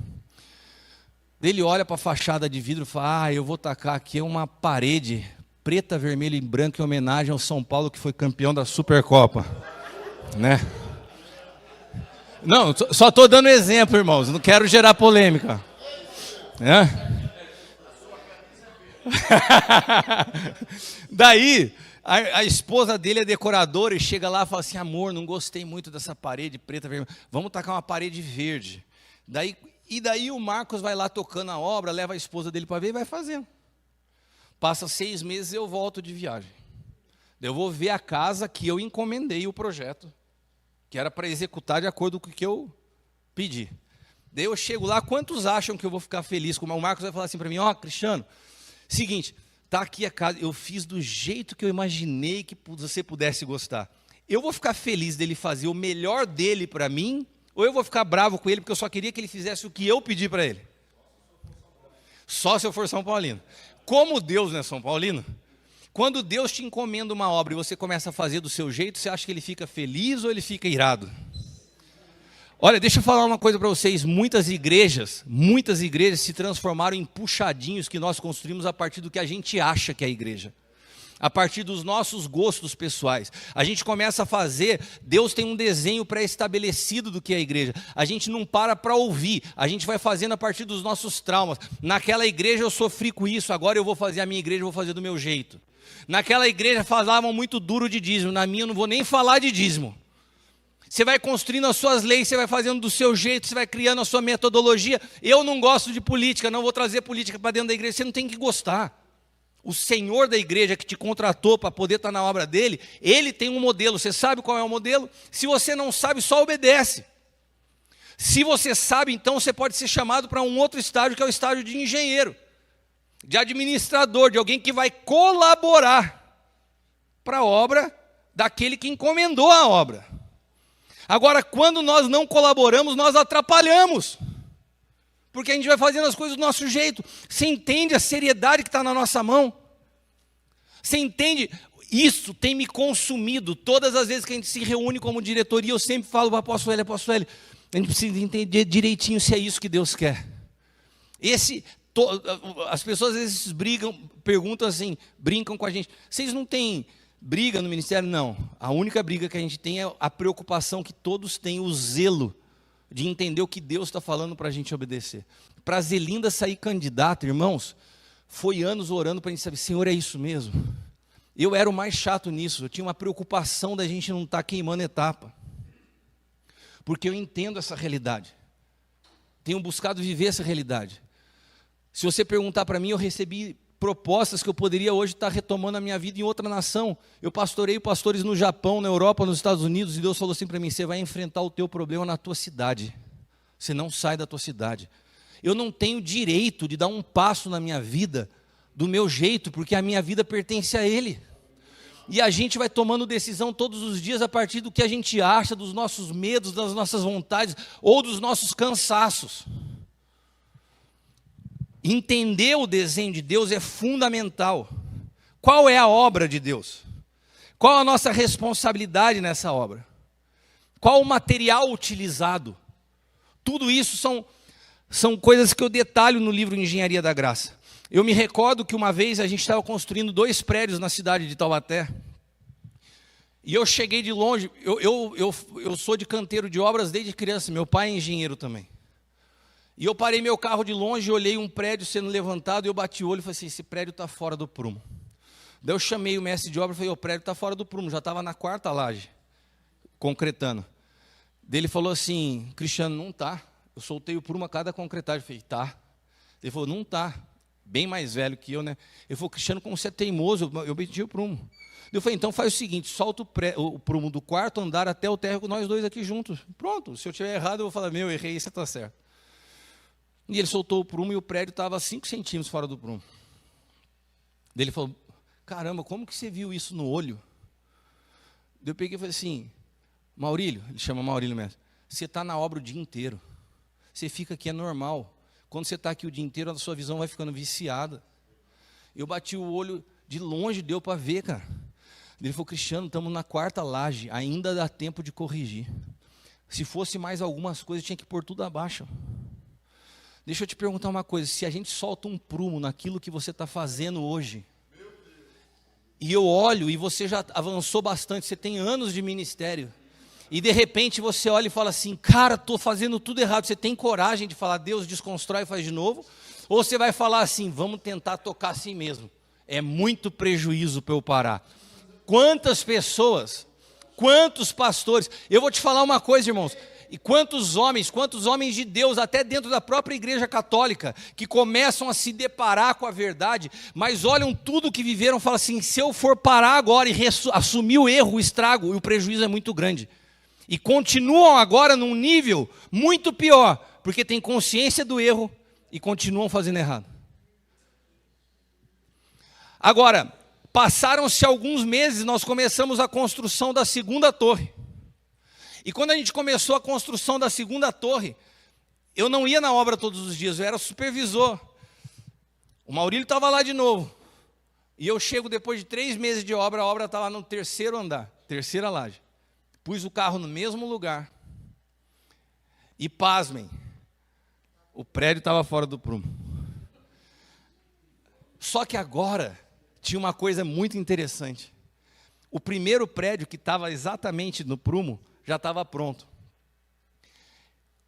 Daí ele olha para a fachada de vidro e fala, eu vou tacar aqui uma parede preta, vermelha e branca em homenagem ao São Paulo que foi campeão da Supercopa. Né? Não, só estou dando exemplo, irmãos, não quero gerar polêmica. Né? Daí... A esposa dele é decoradora e chega lá e fala assim, amor, não gostei muito dessa parede preta, vermelha, vamos tacar uma parede verde. Daí o Marcos vai lá tocando a obra, leva a esposa dele para ver e vai fazendo. Passa 6 meses e eu volto de viagem. Eu vou ver a casa que eu encomendei o projeto, que era para executar de acordo com o que eu pedi. Daí eu chego lá, quantos acham que eu vou ficar feliz? O Marcos vai falar assim para mim, Cristiano, seguinte... Está aqui a casa, eu fiz do jeito que eu imaginei que você pudesse gostar. Eu vou ficar feliz dele fazer o melhor dele para mim, ou eu vou ficar bravo com ele porque eu só queria que ele fizesse o que eu pedi para ele? Só se eu for São Paulino. Como Deus não é São Paulino, quando Deus te encomenda uma obra e você começa a fazer do seu jeito, você acha que ele fica feliz ou ele fica irado? Olha, deixa eu falar uma coisa para vocês, muitas igrejas se transformaram em puxadinhos que nós construímos a partir do que a gente acha que é a igreja. A partir dos nossos gostos pessoais. A gente começa a fazer, Deus tem um desenho pré-estabelecido do que é a igreja. A gente não para ouvir, a gente vai fazendo a partir dos nossos traumas. Naquela igreja eu sofri com isso, agora eu vou fazer a minha igreja, eu vou fazer do meu jeito. Naquela igreja falavam muito duro de dízimo, na minha eu não vou nem falar de dízimo. Você vai construindo as suas leis, você vai fazendo do seu jeito, você vai criando a sua metodologia. Eu não gosto de política, não vou trazer política para dentro da igreja, você não tem que gostar. O Senhor da igreja que te contratou para poder estar na obra dele, ele tem um modelo. Você sabe qual é o modelo? Se você não sabe, só obedece. Se você sabe, então você pode ser chamado para um outro estágio, que é o estágio de engenheiro, de administrador, de alguém que vai colaborar para a obra daquele que encomendou a obra. Agora, quando nós não colaboramos, nós atrapalhamos. Porque a gente vai fazendo as coisas do nosso jeito. Você entende a seriedade que está na nossa mão? Você entende? Isso tem me consumido. Todas as vezes que a gente se reúne como diretoria, eu sempre falo para o apóstolo Hélio, a gente precisa entender direitinho se é isso que Deus quer. As pessoas às vezes perguntam assim, brincam com a gente. Vocês não têm briga no ministério? Não. A única briga que a gente tem é a preocupação que todos têm, o zelo de entender o que Deus está falando para a gente obedecer. Para a Zelinda sair candidata, irmãos, foi anos orando para a gente saber, Senhor, é isso mesmo? Eu era o mais chato nisso, eu tinha uma preocupação da gente não estar queimando etapa. Porque eu entendo essa realidade. Tenho buscado viver essa realidade. Se você perguntar para mim, eu recebi propostas que eu poderia hoje estar retomando a minha vida em outra nação. Eu pastorei pastores no Japão, na Europa, nos Estados Unidos, e Deus falou assim para mim, você vai enfrentar o teu problema na tua cidade. Você não sai da tua cidade. Eu não tenho direito de dar um passo na minha vida do meu jeito, porque a minha vida pertence a Ele. E a gente vai tomando decisão todos os dias a partir do que a gente acha, dos nossos medos, das nossas vontades, ou dos nossos cansaços. Entender o desenho de Deus é fundamental. Qual é a obra de Deus? Qual a nossa responsabilidade nessa obra? Qual o material utilizado? Tudo isso são coisas que eu detalho no livro Engenharia da Graça. Eu me recordo que uma vez a gente estava construindo 2 prédios na cidade de Taubaté. E eu cheguei de longe, eu sou de canteiro de obras desde criança, meu pai é engenheiro também. E eu parei meu carro de longe, olhei um prédio sendo levantado, e eu bati o olho e falei assim, esse prédio está fora do prumo. Daí eu chamei o mestre de obra e falei, o prédio está fora do prumo, já estava na 4ª laje, concretando. Daí ele falou assim, Cristiano, não está. Eu soltei o prumo a cada concretagem. Eu falei, tá. Ele falou, não está. Bem mais velho que eu, né? Ele falou, Cristiano, como você é teimoso, eu meti o prumo. Eu falei, então faz o seguinte, solta o prumo do 4º andar até o térreo com nós dois aqui juntos. Pronto, se eu estiver errado, eu vou falar, eu errei, você está certo. E ele soltou o prumo e o prédio estava 5 centímetros fora do prumo. Daí ele falou, caramba, como que você viu isso no olho? Daí eu peguei e falei assim, Maurílio, ele chama Maurílio mesmo, você está na obra o dia inteiro. Você fica aqui, é normal. Quando você está aqui o dia inteiro, a sua visão vai ficando viciada. Eu bati o olho de longe, deu para ver, cara. Ele falou, Cristiano, estamos na 4ª laje, ainda dá tempo de corrigir. Se fosse mais algumas coisas, tinha que pôr tudo abaixo. Deixa eu te perguntar uma coisa, se a gente solta um prumo naquilo que você está fazendo hoje, e eu olho e você já avançou bastante, você tem anos de ministério, e de repente você olha e fala assim, cara, estou fazendo tudo errado, você tem coragem de falar, Deus desconstrói e faz de novo? Ou você vai falar assim, vamos tentar tocar assim mesmo, é muito prejuízo para eu parar. Quantas pessoas, quantos pastores, eu vou te falar uma coisa, irmãos, e quantos homens de Deus, até dentro da própria igreja católica, que começam a se deparar com a verdade, mas olham tudo que viveram e falam assim, se eu for parar agora e assumir o erro, o estrago, o prejuízo é muito grande. E continuam agora num nível muito pior, porque têm consciência do erro e continuam fazendo errado. Agora, passaram-se alguns meses, nós começamos a construção da 2ª torre. E quando a gente começou a construção da 2ª torre, eu não ia na obra todos os dias, eu era supervisor. O Maurílio estava lá de novo. E eu chego depois de 3 meses de obra, a obra está lá no 3º andar, 3ª laje. Pus o carro no mesmo lugar. E pasmem, o prédio estava fora do prumo. Só que agora tinha uma coisa muito interessante. O primeiro prédio que estava exatamente no prumo já estava pronto.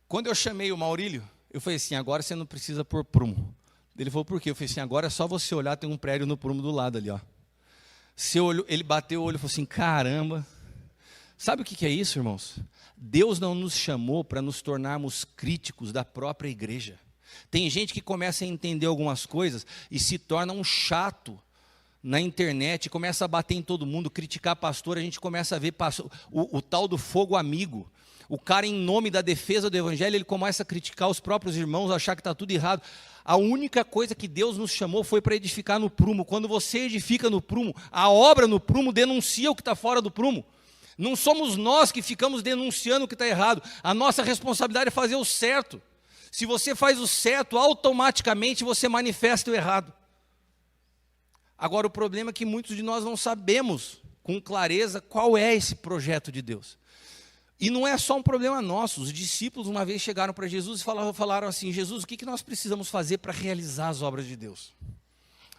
Quando eu chamei o Maurílio, eu falei assim, agora você não precisa pôr prumo. Ele falou, por quê? Eu falei assim, agora é só você olhar, tem um prédio no prumo do lado ali, ó. Ele bateu o olho e falou assim, caramba. Sabe o que é isso, irmãos? Deus não nos chamou para nos tornarmos críticos da própria igreja. Tem gente que começa a entender algumas coisas e se torna um chato na internet, começa a bater em todo mundo, criticar pastor, a gente começa a ver o tal do fogo amigo. O cara, em nome da defesa do evangelho, ele começa a criticar os próprios irmãos, achar que está tudo errado. A única coisa que Deus nos chamou foi para edificar no prumo. Quando você edifica no prumo, a obra no prumo denuncia o que está fora do prumo. Não somos nós que ficamos denunciando o que está errado. A nossa responsabilidade é fazer o certo. Se você faz o certo, automaticamente você manifesta o errado. Agora, o problema é que muitos de nós não sabemos com clareza qual é esse projeto de Deus. E não é só um problema nosso. Os discípulos uma vez chegaram para Jesus e falaram assim, Jesus, o que nós precisamos fazer para realizar as obras de Deus?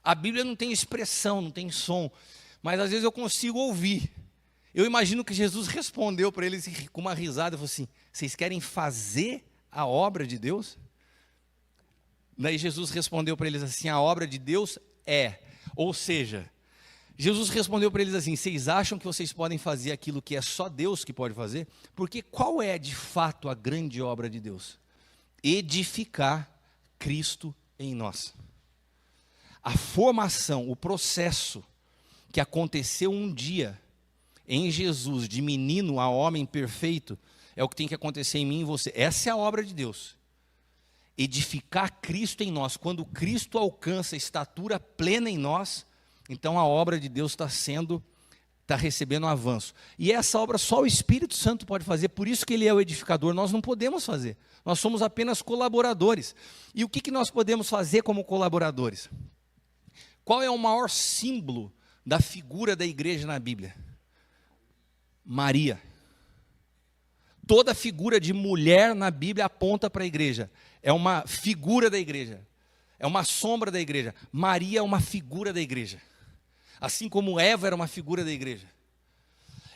A Bíblia não tem expressão, não tem som, mas às vezes eu consigo ouvir. Eu imagino que Jesus respondeu para eles com uma risada, falou assim, vocês querem fazer a obra de Deus? Daí Jesus respondeu para eles assim, a obra de Deus é, ou seja, Jesus respondeu para eles assim, vocês acham que vocês podem fazer aquilo que é só Deus que pode fazer? Porque qual é de fato a grande obra de Deus? Edificar Cristo em nós. A formação, o processo que aconteceu um dia em Jesus, de menino a homem perfeito, é o que tem que acontecer em mim e em você. Essa é a obra de Deus. Edificar Cristo em nós. Quando Cristo alcança a estatura plena em nós, então a obra de Deus está recebendo um avanço. E essa obra só o Espírito Santo pode fazer, por isso que ele é o edificador, nós não podemos fazer. Nós somos apenas colaboradores. E o que nós podemos fazer como colaboradores? Qual é o maior símbolo da figura da igreja na Bíblia? Maria. Toda figura de mulher na Bíblia aponta para a igreja. É uma figura da igreja. É uma sombra da igreja. Maria é uma figura da igreja. Assim como Eva era uma figura da igreja.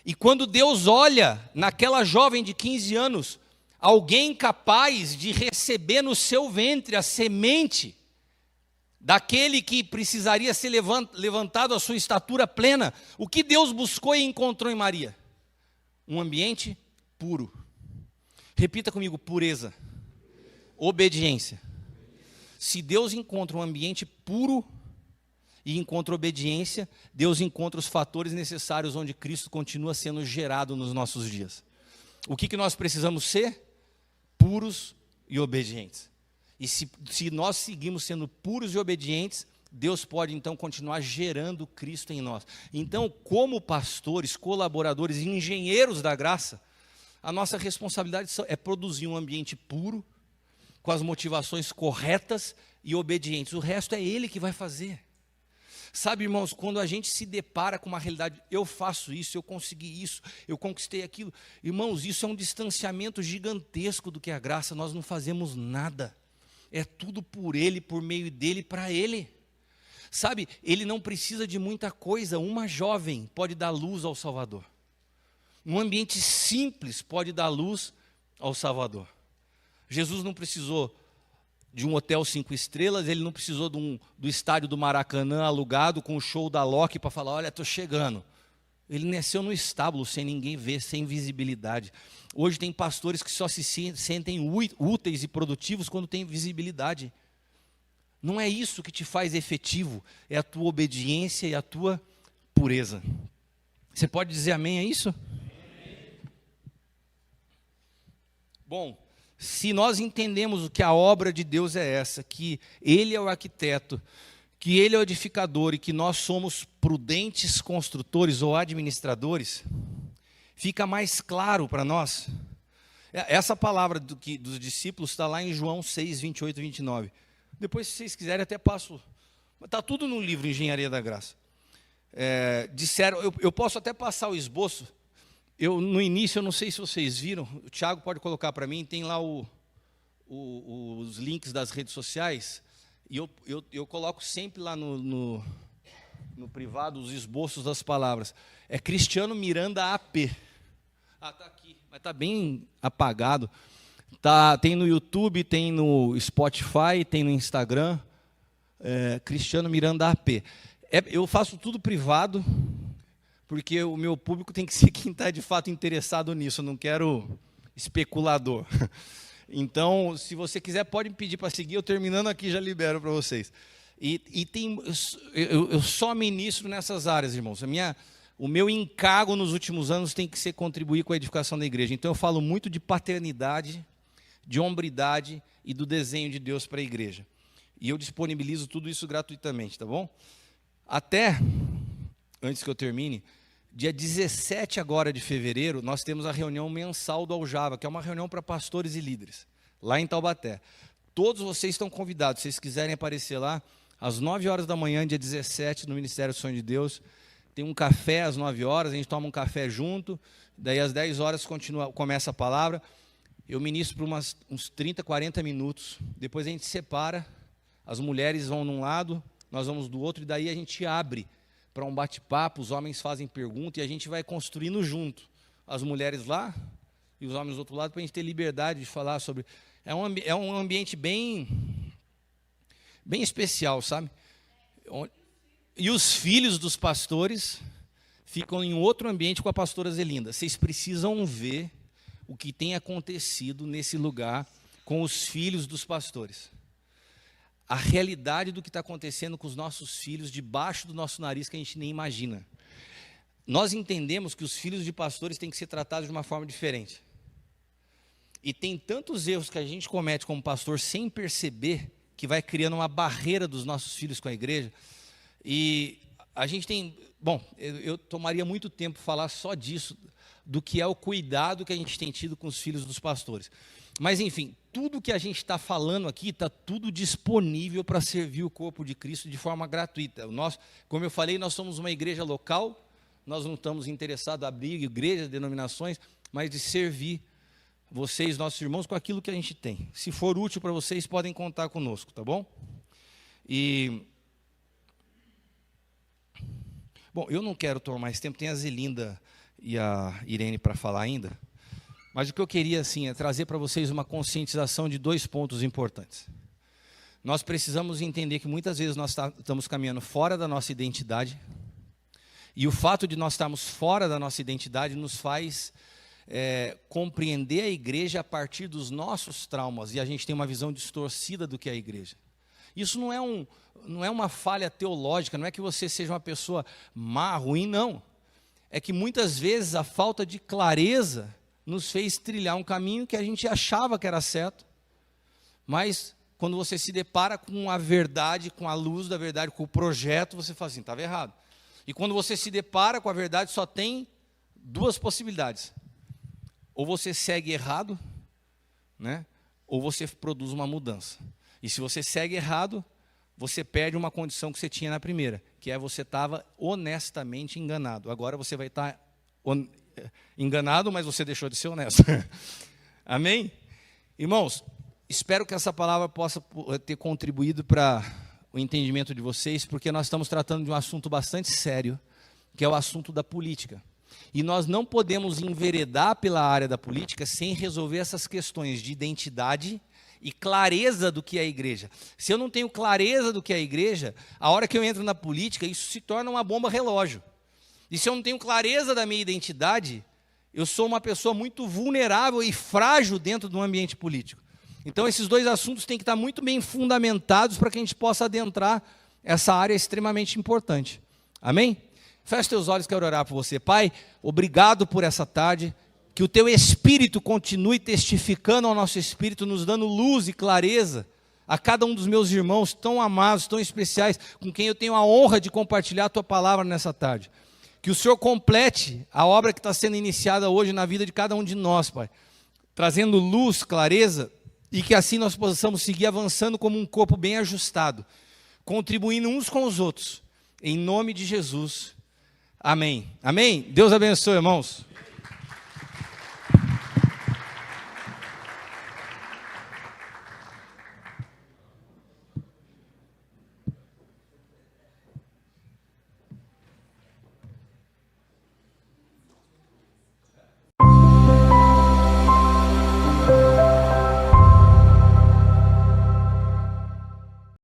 E quando Deus olha naquela jovem de 15 anos, alguém capaz de receber no seu ventre a semente daquele que precisaria ser levantado à sua estatura plena, o que Deus buscou e encontrou em Maria? Um ambiente puro. Repita comigo, pureza. Obediência. Se Deus encontra um ambiente puro e encontra obediência, Deus encontra os fatores necessários onde Cristo continua sendo gerado nos nossos dias. O que nós precisamos ser? Puros e obedientes. E se nós seguimos sendo puros e obedientes, Deus pode então continuar gerando Cristo em nós. Então, como pastores, colaboradores e engenheiros da graça, a nossa responsabilidade é produzir um ambiente puro, com as motivações corretas e obedientes. O resto é Ele que vai fazer. Sabe, irmãos, quando a gente se depara com uma realidade, eu faço isso, eu consegui isso, eu conquistei aquilo. Irmãos, isso é um distanciamento gigantesco do que é a graça, nós não fazemos nada. É tudo por Ele, por meio dEle, para Ele. Sabe, Ele não precisa de muita coisa, uma jovem pode dar luz ao Salvador. Um ambiente simples pode dar luz ao Salvador. Jesus não precisou de um hotel 5 estrelas, ele não precisou do estádio do Maracanã alugado com o show da Loki para falar, olha, estou chegando. Ele nasceu no estábulo, sem ninguém ver, sem visibilidade. Hoje tem pastores que só se sentem úteis e produtivos quando tem visibilidade. Não é isso que te faz efetivo, é a tua obediência e a tua pureza. Você pode dizer amém a isso? Amém. Bom, se nós entendemos que a obra de Deus é essa, que Ele é o arquiteto, que Ele é o edificador e que nós somos prudentes construtores ou administradores, fica mais claro para nós. Essa palavra dos discípulos está lá em João 6, 28 e 29. Depois, se vocês quiserem, até passo. Está tudo no livro Engenharia da Graça. Disseram, eu posso até passar o esboço, No início, eu não sei se vocês viram, o Thiago pode colocar para mim, tem lá os links das redes sociais, e eu coloco sempre lá no privado os esboços das palavras. É Cristiano Miranda AP. Ah, está aqui, mas está bem apagado. Tem no YouTube, tem no Spotify, tem no Instagram. Cristiano Miranda AP. Eu faço tudo privado, porque o meu público tem que ser quem está de fato interessado nisso, eu não quero especulador. Então, se você quiser, pode me pedir para seguir, eu terminando aqui já libero para vocês. Eu só ministro nessas áreas, irmãos. O meu encargo nos últimos anos tem que ser contribuir com a edificação da igreja. Então, eu falo muito de paternidade, de hombridade e do desenho de Deus para a igreja. E eu disponibilizo tudo isso gratuitamente, tá bom? Até, antes que eu termine, dia 17 agora de fevereiro, nós temos a reunião mensal do Aljava, que é uma reunião para pastores e líderes, lá em Taubaté. Todos vocês estão convidados, se vocês quiserem aparecer lá, às 9 horas da manhã, dia 17, no Ministério do Sonho de Deus, tem um café às 9 horas, a gente toma um café junto, daí às 10 horas começa a palavra, eu ministro por uns 30, 40 minutos, depois a gente separa, as mulheres vão num lado, nós vamos do outro, e daí a gente abre para um bate-papo, os homens fazem perguntas, e a gente vai construindo junto, as mulheres lá, e os homens do outro lado, para a gente ter liberdade de falar sobre... É um ambiente bem especial, sabe? E os filhos dos pastores ficam em outro ambiente com a pastora Zelinda. Vocês precisam ver o que tem acontecido nesse lugar com os filhos dos pastores. A realidade do que está acontecendo com os nossos filhos debaixo do nosso nariz que a gente nem imagina. Nós entendemos que os filhos de pastores têm que ser tratados de uma forma diferente. E tem tantos erros que a gente comete como pastor sem perceber, que vai criando uma barreira dos nossos filhos com a igreja. E a gente tem... Bom, eu tomaria muito tempo falar só disso, do que é o cuidado que a gente tem tido com os filhos dos pastores. Mas, enfim, tudo que a gente está falando aqui, está tudo disponível para servir o corpo de Cristo de forma gratuita. Como eu falei, nós somos uma igreja local, nós não estamos interessados em abrir igrejas, denominações, mas de servir vocês, nossos irmãos, com aquilo que a gente tem. Se for útil para vocês, podem contar conosco, tá bom? Bom, eu não quero tomar mais tempo, tem a Zelinda e a Irene para falar ainda, mas o que eu queria, assim, é trazer para vocês uma conscientização de 2 pontos importantes. Nós precisamos entender que muitas vezes nós estamos caminhando fora da nossa identidade, e o fato de nós estarmos fora da nossa identidade nos faz compreender a igreja a partir dos nossos traumas, e a gente tem uma visão distorcida do que é a igreja. Isso não é uma falha teológica, não é que você seja uma pessoa má, ruim, não. É que muitas vezes a falta de clareza nos fez trilhar um caminho que a gente achava que era certo, mas quando você se depara com a verdade, com a luz da verdade, com o projeto, você fala assim, estava errado. E quando você se depara com a verdade, só tem 2 possibilidades. Ou você segue errado, né? Ou você produz uma mudança. E se você segue errado, você perde uma condição que você tinha na primeira, que é você estava honestamente enganado. Agora você vai estar enganado, mas você deixou de ser honesto. Amém? Irmãos, espero que essa palavra possa ter contribuído para o entendimento de vocês, porque nós estamos tratando de um assunto bastante sério, que é o assunto da política. E nós não podemos enveredar pela área da política sem resolver essas questões de identidade e clareza do que é a igreja. Se eu não tenho clareza do que é a igreja, a hora que eu entro na política, isso se torna uma bomba relógio. E se eu não tenho clareza da minha identidade, eu sou uma pessoa muito vulnerável e frágil dentro do ambiente político. Então, esses 2 assuntos têm que estar muito bem fundamentados para que a gente possa adentrar essa área extremamente importante. Amém? Feche teus olhos, quero orar por você. Pai, obrigado por essa tarde. Que o teu Espírito continue testificando ao nosso Espírito, nos dando luz e clareza a cada um dos meus irmãos tão amados, tão especiais, com quem eu tenho a honra de compartilhar a tua palavra nessa tarde. Que o Senhor complete a obra que está sendo iniciada hoje na vida de cada um de nós, Pai, trazendo luz, clareza, e que assim nós possamos seguir avançando como um corpo bem ajustado, contribuindo uns com os outros, em nome de Jesus. Amém. Amém? Deus abençoe, irmãos.